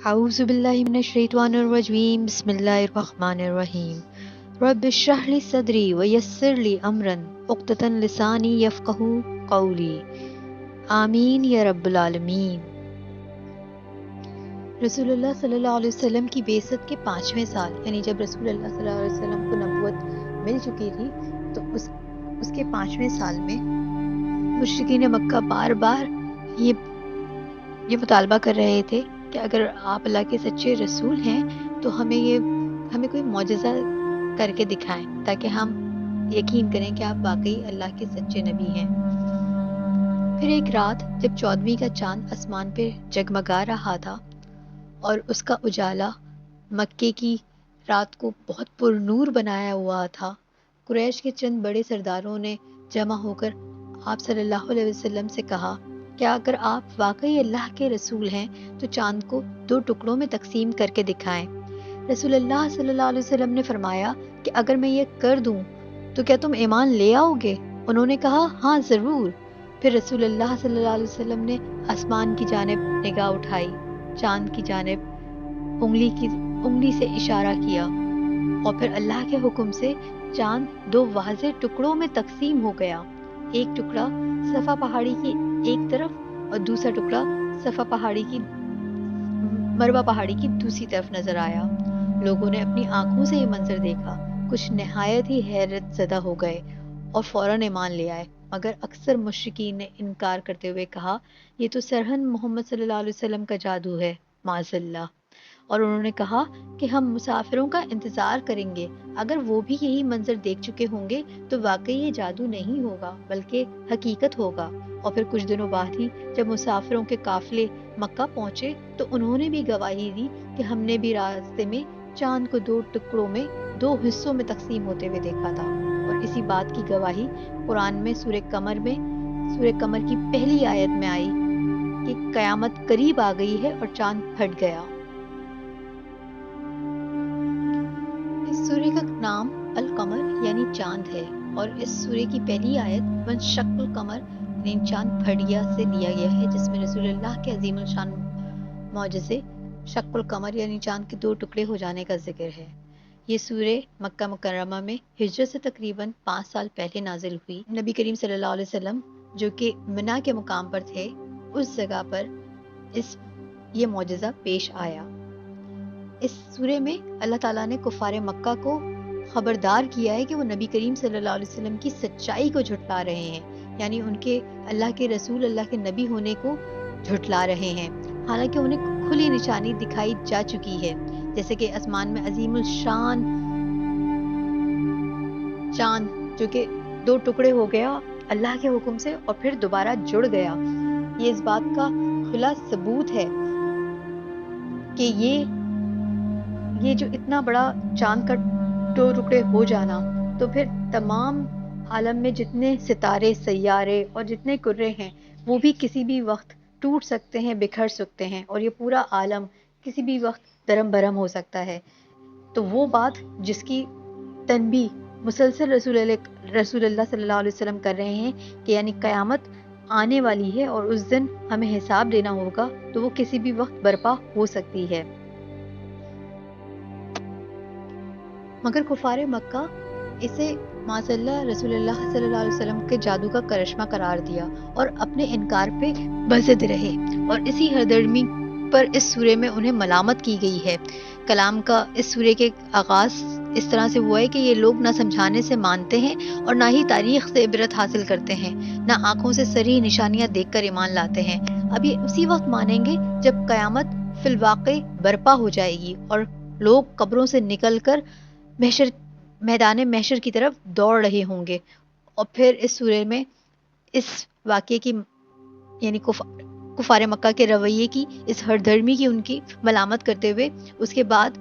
اعوذ باللہ من الشیطان الرجیم بسم اللہ الرحمن الرحیم رب اشرح لی صدری ویسر لی امرا عقدۃ لسانی یفقہوا قولی آمین یا رب العالمین۔ رسول اللہ صلی اللہ علیہ وسلم کی بعثت کے 5ویں سال، یعنی جب رسول اللہ صلی اللہ علیہ وسلم کو نبوت مل چکی تھی تو اس کے 5ویں سال میں مشرکین مکہ بار بار یہ مطالبہ کر رہے تھے کہ اگر آپ اللہ کے سچے رسول ہیں تو ہمیں کوئی معجزہ کر کے دکھائیں تاکہ ہم یقین کریں کہ آپ واقعی اللہ کے سچے نبی ہیں۔ پھر ایک رات جب 14ویں کا چاند آسمان پہ جگمگا رہا تھا اور اس کا اجالا مکے کی رات کو بہت پر نور بنایا ہوا تھا، قریش کے چند بڑے سرداروں نے جمع ہو کر آپ صلی اللہ علیہ وسلم سے کہا کہ اگر آپ واقعی اللہ کے رسول ہیں تو چاند کو 2 ٹکڑوں میں تقسیم کر کے دکھائیں۔ رسول اللہ صلی اللہ علیہ وسلم نے فرمایا کہ اگر میں یہ کر دوں تو کیا تم ایمان لے آؤ گے؟ انہوں نے کہا ہاں ضرور۔ پھر رسول اللہ صلی اللہ علیہ وسلم نے آسمان کی جانب نگاہ اٹھائی، چاند کی جانب انگلی سے اشارہ کیا اور پھر اللہ کے حکم سے چاند 2 واضح ٹکڑوں میں تقسیم ہو گیا۔ ایک ٹکڑا صفا پہاڑی کی ایک طرف اور دوسرا ٹکڑا مروہ پہاڑی کی دوسری طرف نظر آیا۔ لوگوں نے اپنی آنکھوں سے یہ منظر دیکھا، کچھ نہایت ہی حیرت زدہ ہو گئے اور فوراً ایمان لے آئے، مگر اکثر مشرکین نے انکار کرتے ہوئے کہا یہ تو سرہن محمد صلی اللہ علیہ وسلم کا جادو ہے، معاذ اللہ۔ اور انہوں نے کہا کہ ہم مسافروں کا انتظار کریں گے، اگر وہ بھی یہی منظر دیکھ چکے ہوں گے تو واقعی یہ جادو نہیں ہوگا بلکہ حقیقت ہوگا۔ اور پھر کچھ دنوں بعد ہی جب مسافروں کے قافلے مکہ پہنچے تو انہوں نے بھی گواہی دی کہ ہم نے بھی راستے میں چاند کو 2 ٹکڑوں میں 2 حصوں میں تقسیم ہوتے ہوئے دیکھا تھا۔ اور اسی بات کی گواہی قرآن میں سورہ قمر کی پہلی آیت میں آئی کہ قیامت قریب آ گئی ہے اور چاند پھٹ گیا۔ اس سورہ کا نام القمر یعنی چاند ہے اور اس سورہ کی پہلی آیت وانشق القمر یعنی چاند پھٹ گیا سے لیا گیا ہے، جس میں رسول اللہ کے عظیم الشان معجزے شق القمر یعنی چاند کے 2 ٹکڑے ہو جانے کا ذکر ہے۔ یہ سورہ مکہ مکرمہ میں ہجرت سے تقریباً 5 سال پہلے نازل ہوئی۔ نبی کریم صلی اللہ علیہ وسلم جو کہ منا کے مقام پر تھے، اس جگہ پر یہ معجزہ پیش آیا۔ اس سورہ میں اللہ تعالیٰ نے کفار مکہ کو خبردار کیا ہے کہ وہ نبی کریم صلی اللہ علیہ وسلم کی سچائی کو جھٹلا رہے ہیں، یعنی ان کے اللہ کے رسول، اللہ کے نبی ہونے کو جھٹلا رہے ہیں، حالانکہ انہیں کھلی نشانی دکھائی جا چکی ہے، جیسے کہ آسمان میں عظیم الشان چاند جو کہ 2 ٹکڑے ہو گیا اللہ کے حکم سے اور پھر دوبارہ جڑ گیا۔ یہ اس بات کا کھلا ثبوت ہے کہ یہ جو اتنا بڑا چاند کا 2 ٹکڑے ہو جانا، تو پھر تمام عالم میں جتنے ستارے، سیارے اور جتنے کرے ہیں وہ بھی کسی بھی وقت ٹوٹ سکتے ہیں، بکھر سکتے ہیں، اور یہ پورا عالم کسی بھی وقت درم برہم ہو سکتا ہے۔ تو وہ بات جس کی تنبیہ مسلسل رسول اللہ صلی اللہ علیہ وسلم کر رہے ہیں کہ یعنی قیامت آنے والی ہے اور اس دن ہمیں حساب دینا ہوگا، تو وہ کسی بھی وقت برپا ہو سکتی ہے۔ مگر کفار مکہ اسے معاذ اللہ رسول اللہ صلی اللہ علیہ وسلم کے جادو کا کرشمہ قرار دیا اور اپنے انکار پہ بضد رہے، اور اسی ہردرمی پر اس سورے میں انہیں ملامت کی گئی ہے۔ کلام کا اس سورے کے آغاز اس طرح سے ہوا ہے کہ یہ لوگ نہ سمجھانے سے مانتے ہیں اور نہ ہی تاریخ سے عبرت حاصل کرتے ہیں، نہ آنکھوں سے صریح نشانیاں دیکھ کر ایمان لاتے ہیں۔ اب یہ اسی وقت مانیں گے جب قیامت فی الواقع برپا ہو جائے گی اور لوگ قبروں سے نکل کر میدان محشر کی طرف دوڑ رہے ہوں گے۔ اور پھر اس سورے میں اس واقعے کی یعنی کفار مکہ کے رویے کی، اس ہر دھرمی کی ان کی ملامت کرتے ہوئے اس کے بعد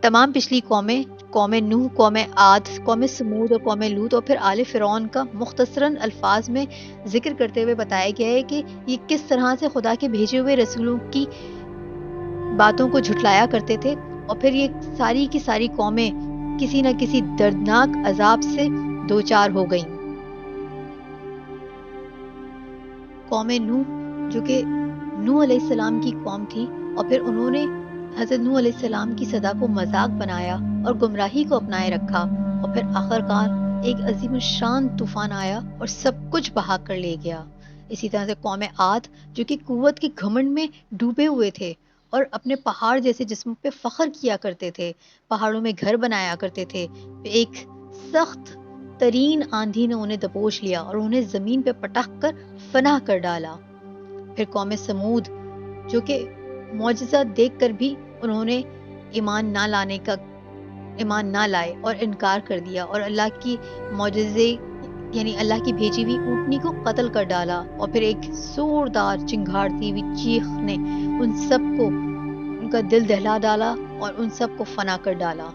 تمام پچھلی قومیں، قوم نوح، قوم عاد، قوم سمود اور قوم لوط اور پھر آل فرعون کا مختصراً الفاظ میں ذکر کرتے ہوئے بتایا گیا ہے کہ یہ کس طرح سے خدا کے بھیجے ہوئے رسولوں کی باتوں کو جھٹلایا کرتے تھے، اور پھر یہ ساری کی ساری قومیں کسی نہ کسی دردناک عذاب سے دوچار ہو گئیں۔ قوم نوح جو کہ نوح علیہ السلام کی قوم تھی، اور پھر انہوں نے حضرت نوح علیہ السلام کی صدا کو مذاق بنایا اور گمراہی کو اپنائے رکھا، اور پھر آخرکار ایک عظیم الشان طوفان آیا اور سب کچھ بہا کر لے گیا۔ اسی طرح سے قوم عاد جو کہ قوت کے گھمنڈ میں ڈوبے ہوئے تھے اور اپنے پہاڑ جیسے جسموں پہ فخر کیا کرتے تھے، پہاڑوں میں گھر بنایا کرتے تھے، ایک سخت ترین آندھی نے انہیں دبوچ لیا اور انہیں زمین پہ پٹک کر فنا کر ڈالا۔ پھر قوم سمود جو کہ معجزہ دیکھ کر بھی انہوں نے ایمان نہ لائے اور انکار کر دیا، اور اللہ کی معجزے یعنی اللہ کی بھیجی ہوئی اونٹنی کو قتل کر ڈالا، اور پھر ایک زوردار چنگھاڑتی ہوئی چیخ نے ان سب کو ان کا دل دہلا ڈالا اور ان سب کو فنا کر ڈالا۔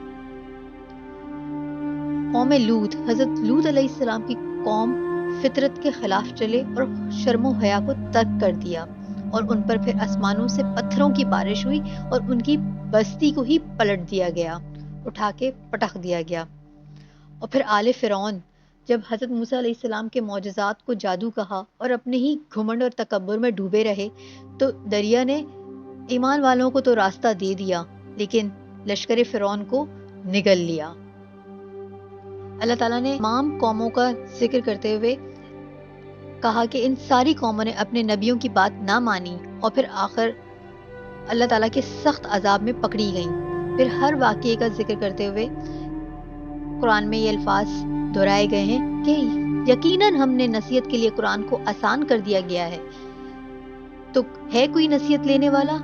قوم لوط، حضرت لوط علیہ السلام کی قوم فطرت کے خلاف چلے اور شرم و حیا کو ترک کر دیا، اور ان پر پھر آسمانوں سے پتھروں کی بارش ہوئی اور ان کی بستی کو ہی پلٹ دیا گیا، اٹھا کے پٹک دیا گیا۔ اور پھر آل فرعون جب حضرت موسیٰ علیہ السلام کے معجزات کو جادو کہا اور اپنے ہی گھمنڈ اور تکبر میں ڈوبے رہے، تو دریا نے ایمان والوں کو تو راستہ دے دیا لیکن لشکر فرعون کو نگل لیا۔ اللہ تعالیٰ نے تمام قوموں کا ذکر کرتے ہوئے کہا کہ ان ساری قوموں نے اپنے نبیوں کی بات نہ مانی اور پھر آخر اللہ تعالیٰ کے سخت عذاب میں پکڑی گئیں۔ پھر ہر واقعے کا ذکر کرتے ہوئے قرآن میں یہ الفاظ دہرائے گئے ہیں کہ یقیناً ہم نے نصیحت کے لیے قرآن کو آسان کر دیا گیا ہے، تو ہے کوئی نصیحت لینے والا؟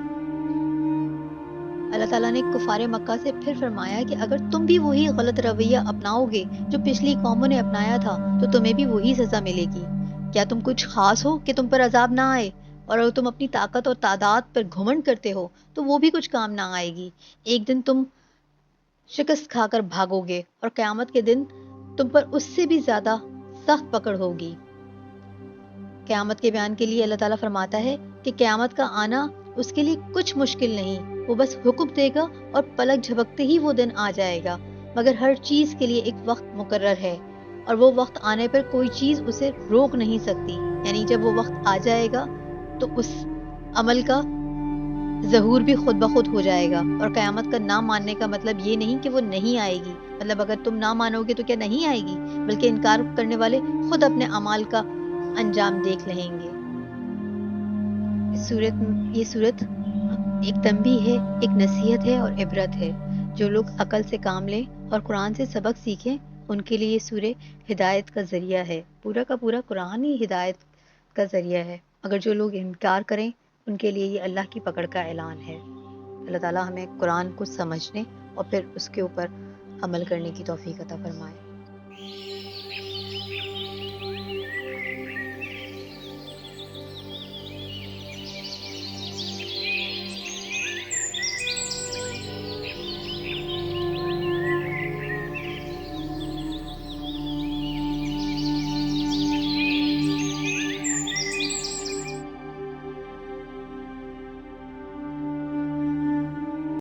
اللہ تعالیٰ نے کفار مکہ سے پھر فرمایا کہ اگر تم بھی وہی غلط رویہ اپناؤ گے جو پچھلی قوموں نے اپنایا تھا تو تمہیں بھی وہی سزا ملے گی۔ کیا تم کچھ خاص ہو کہ تم پر عذاب نہ آئے؟ اور اگر تم اپنی طاقت اور تعداد پر گھمنڈ کرتے ہو تو وہ بھی کچھ کام نہ آئے گی۔ ایک دن تم شکست کھا کر بھاگو گے اور قیامت کے دن تم پر اس سے بھی زیادہ سخت پکڑ ہوگی۔ قیامت کے بیان کے لیے اللہ تعالیٰ فرماتا ہے کہ قیامت کا آنا اس کے لیے کچھ مشکل نہیں، وہ بس حکم دے گا اور پلک جھپکتے ہی وہ دن آ جائے گا، مگر ہر چیز کے لیے ایک وقت مقرر ہے اور وہ وقت آنے پر کوئی چیز اسے روک نہیں سکتی۔ یعنی جب وہ وقت آ جائے گا تو اس عمل کا ظہور بھی خود بخود ہو جائے گا، اور قیامت کا نہ ماننے کا مطلب یہ نہیں کہ وہ نہیں آئے گی، مطلب اگر تم نہ مانو گے تو کیا نہیں آئے گی، بلکہ انکار کرنے والے خود اپنے اعمال کا انجام دیکھ لیں گے۔ یہ صورت ایک تنبیہ ہے، ایک نصیحت ہے اور عبرت ہے۔ جو لوگ عقل سے کام لیں اور قرآن سے سبق سیکھیں ان کے لیے یہ سورہ ہدایت کا ذریعہ ہے۔ پورا کا پورا قرآن ہی ہدایت کا ذریعہ ہے، مگر جو لوگ انکار کریں ان کے لیے یہ اللہ کی پکڑ کا اعلان ہے۔ اللہ تعالیٰ ہمیں قرآن کو سمجھنے اور پھر اس کے اوپر عمل کرنے کی توفیق عطا فرمائے۔